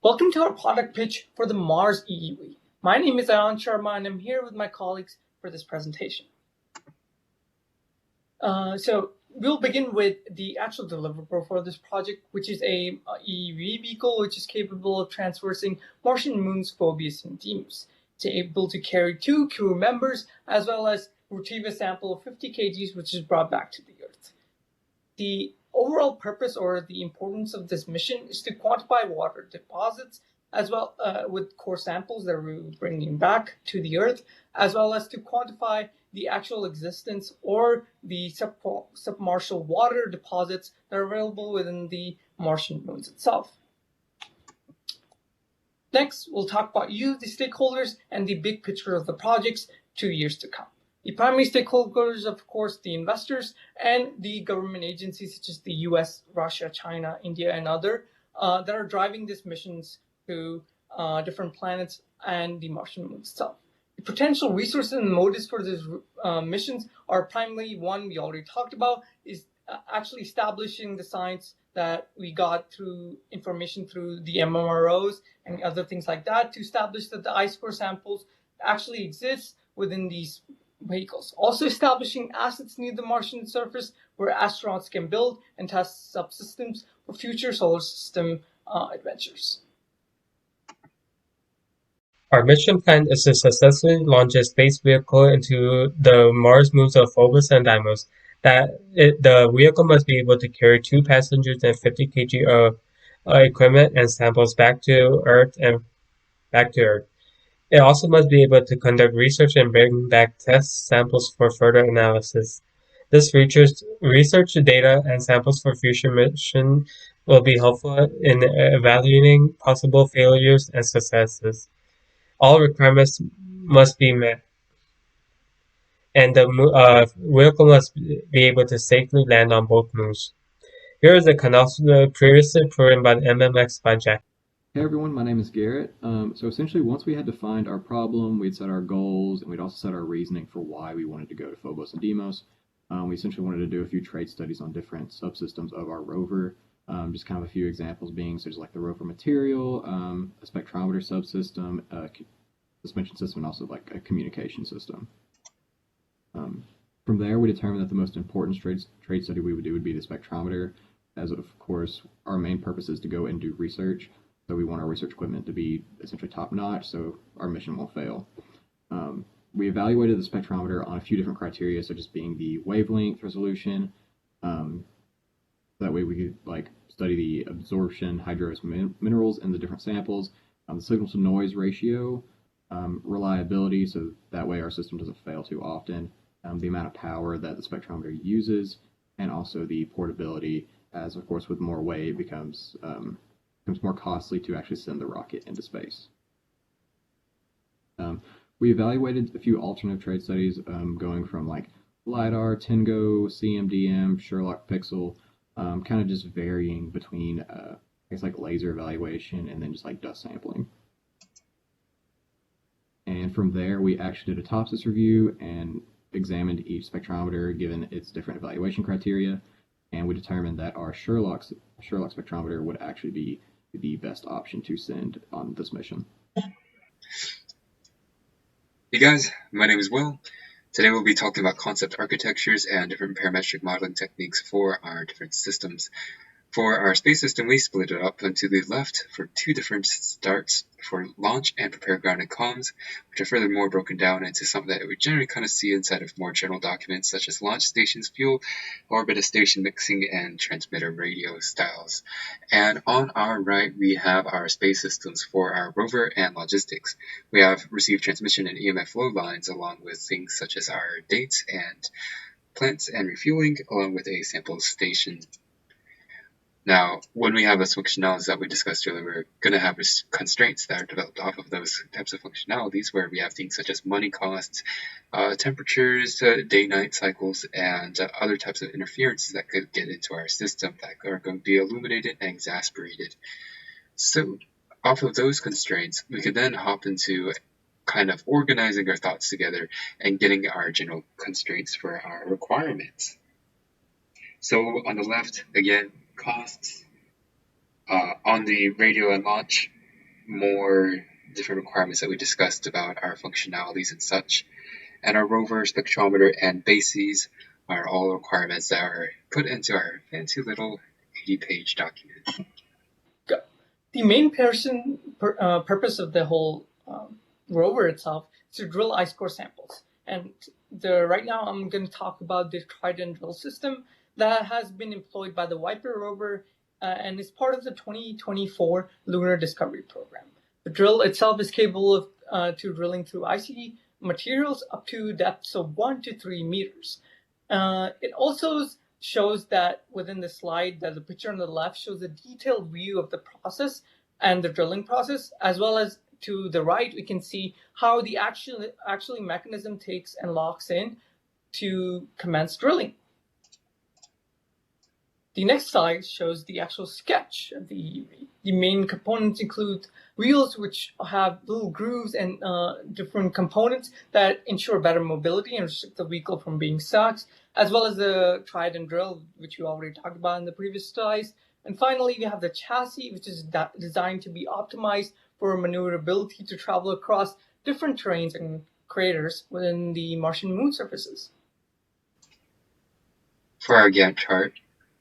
Welcome to our product pitch for the Mars EEV. My name is Ayan Sharma and I'm here with my colleagues for this presentation. So we'll begin with the actual deliverable for this project, which is a EEV vehicle which is capable of traversing Martian moons Phobos and Deimos. It's able to carry 2 crew members as well as retrieve a sample of 50 kgs which is brought back to the Earth. The overall purpose or the importance of this mission is to quantify water deposits as well with core samples that we're bringing back to the Earth, as well as to quantify the actual existence or the submartial water deposits that are available within the Martian moons itself. Next, we'll talk about you, the stakeholders, and the big picture of the projects 2 years to come. The primary stakeholders, of course, the investors and the government agencies such as the US, Russia, China, India, and other that are driving these missions to different planets and the Martian moon itself. The potential resources and motives for these missions are primarily one we already talked about, is actually establishing the science that we got through information through the MMROs and other things like that to establish that the ice core samples actually exist within these vehicles. Also establishing assets near the Martian surface where astronauts can build and test subsystems for future solar system adventures. Our mission plan is to successfully launch a space vehicle into the Mars moons of Phobos and Deimos. The vehicle must be able to carry 2 passengers and 50 kg of equipment and samples back to Earth and back to Earth. It also must be able to conduct research and bring back test samples for further analysis. This research data and samples for future mission will be helpful in evaluating possible failures and successes. All requirements must be met, and the vehicle must be able to safely land on both moons. Here is a canal previously proven by the MMX by Jack. Hey everyone, my name is Garrett. So essentially, once we had defined our problem, we'd set our goals, and we'd also set our reasoning for why we wanted to go to Phobos and Deimos. We essentially wanted to do a few trade studies on different subsystems of our rover. Just kind of a few examples being such as like the rover material, a spectrometer subsystem, a suspension system, and also like a communication system. From there, we determined that the most important trade study we would do would be the spectrometer, as of course our main purpose is to go and do research. So we want our research equipment to be essentially top-notch, so our mission won't fail. We evaluated the spectrometer on a few different criteria, such as being the wavelength resolution. That way we could like study the absorption, hydrous minerals in the different samples, the signal-to-noise ratio, reliability, so that way our system doesn't fail too often, the amount of power that the spectrometer uses, and also the portability, as of course with more weight it becomes more costly to actually send the rocket into space. We evaluated a few alternative trade studies going from like LiDAR, Tingo, CMDM, Sherlock Pixel, kind of just varying between I guess like laser evaluation and then just like dust sampling. And from there we actually did a topsis review and examined each spectrometer given its different evaluation criteria, and we determined that our Sherlock spectrometer would actually be the best option to send on this mission. Hey guys, my name is Will. Today we'll be talking about concept architectures and different parametric modeling techniques for our different systems. For our space system, we split it up into the left for 2 different starts for launch and prepare ground and comms, which are furthermore broken down into something that we generally kind of see inside of more general documents such as launch stations, fuel, orbit station mixing, and transmitter radio styles. And on our right, we have our space systems for our rover and logistics. We have received transmission and EMF flow lines along with things such as our dates and plants and refueling, along with a sample station. Now, when we have those functionalities that we discussed earlier, we're going to have constraints that are developed off of those types of functionalities, where we have things such as money costs, temperatures, day-night cycles, and other types of interferences that could get into our system that are going to be illuminated and exasperated. So, off of those constraints, we could then hop into kind of organizing our thoughts together and getting our general constraints for our requirements. So, on the left, again, costs. On the radio and launch, more different requirements that we discussed about our functionalities and such. And our rover, spectrometer, and bases are all requirements that are put into our fancy little 80-page document. The main purpose of the whole rover itself is to drill ice core samples. And right now I'm going to talk about the Trident Drill system that has been employed by the Viper rover and is part of the 2024 Lunar Discovery Program. The drill itself is capable of drilling through icy materials up to depths of 1 to 3 meters. It also shows that within the slide that the picture on the left shows a detailed view of the process and the drilling process, as well as to the right we can see how the actually mechanism takes and locks in to commence drilling. The next slide shows the actual sketch of the UV. The main components include wheels, which have little grooves and different components that ensure better mobility and restrict the vehicle from being stuck, as well as the Trident drill, which we already talked about in the previous slides. And finally, we have the chassis, which is designed to be optimized for maneuverability to travel across different terrains and craters within the Martian moon surfaces. For our Gantt chart,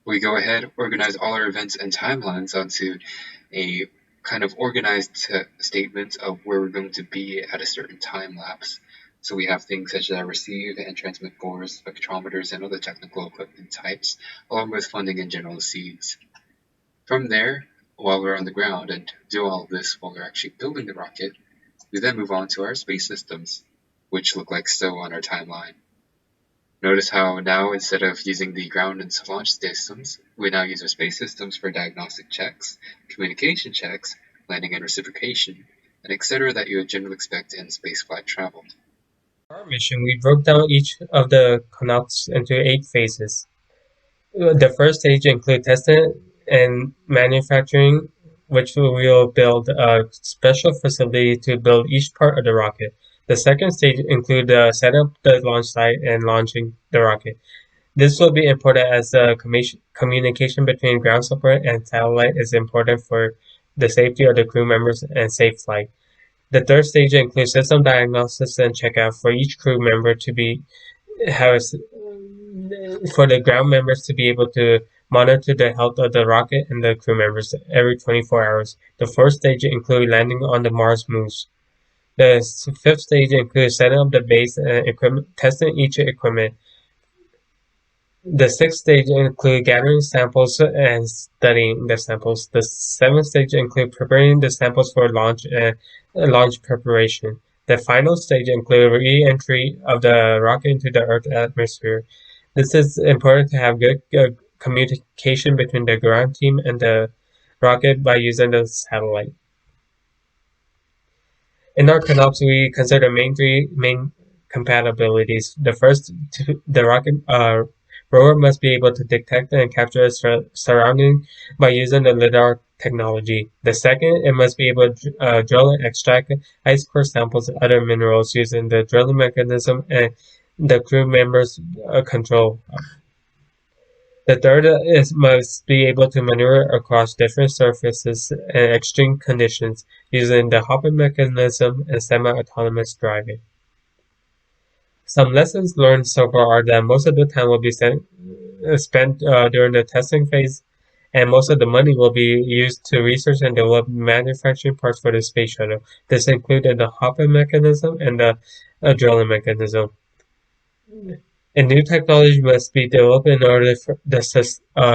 we go ahead, organize all our events and timelines onto a kind of organized statement of where we're going to be at a certain time lapse. So we have things such as our receive and transmit bores, spectrometers, and other technical equipment types, along with funding and general seeds. From there, while we're on the ground and do all of this while we're actually building the rocket, we then move on to our space systems, which look like so on our timeline. Notice how now, instead of using the ground and launch systems, we now use our space systems for diagnostic checks, communication checks, landing and reciprocation, and etc. that you would generally expect in spaceflight travel. For our mission, we broke down each of the CONOPS into 8 phases. The first stage includes testing and manufacturing, which we will build a special facility to build each part of the rocket. The second stage includes setting up the launch site and launching the rocket. This will be important as the communication between ground support and satellite is important for the safety of the crew members and safe flight. The third stage includes system diagnosis and checkout for each crew member to be for the ground members to be able to monitor the health of the rocket and the crew members every 24 hours. The fourth stage includes landing on the Mars moons. The fifth stage includes setting up the base and equipment, testing each equipment. The sixth stage includes gathering samples and studying the samples. The seventh stage includes preparing the samples for launch and launch preparation. The final stage includes re-entry of the rocket into the Earth's atmosphere. This is important to have good communication between the ground team and the rocket by using the satellite. In our CONOPS, we consider three main compatibilities. The first, the rocket rover must be able to detect and capture its surrounding by using the LiDAR technology. The second, it must be able to drill and extract ice core samples and other minerals using the drilling mechanism and the crew members' control. The third must be able to maneuver across different surfaces and extreme conditions using the hopping mechanism and semi-autonomous driving. Some lessons learned so far are that most of the time will be spent during the testing phase, and most of the money will be used to research and develop manufacturing parts for the space shuttle. This included the hopping mechanism and the drilling mechanism. A new technology must be developed in order for the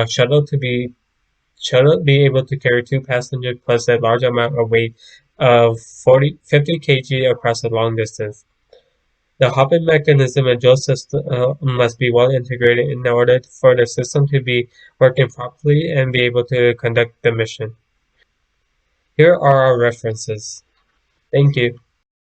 shuttle to be able to carry 2 passengers plus a large amount of weight of 50 kg across a long distance. The hopping mechanism and drill system must be well integrated in order for the system to be working properly and be able to conduct the mission. Here are our references. Thank you.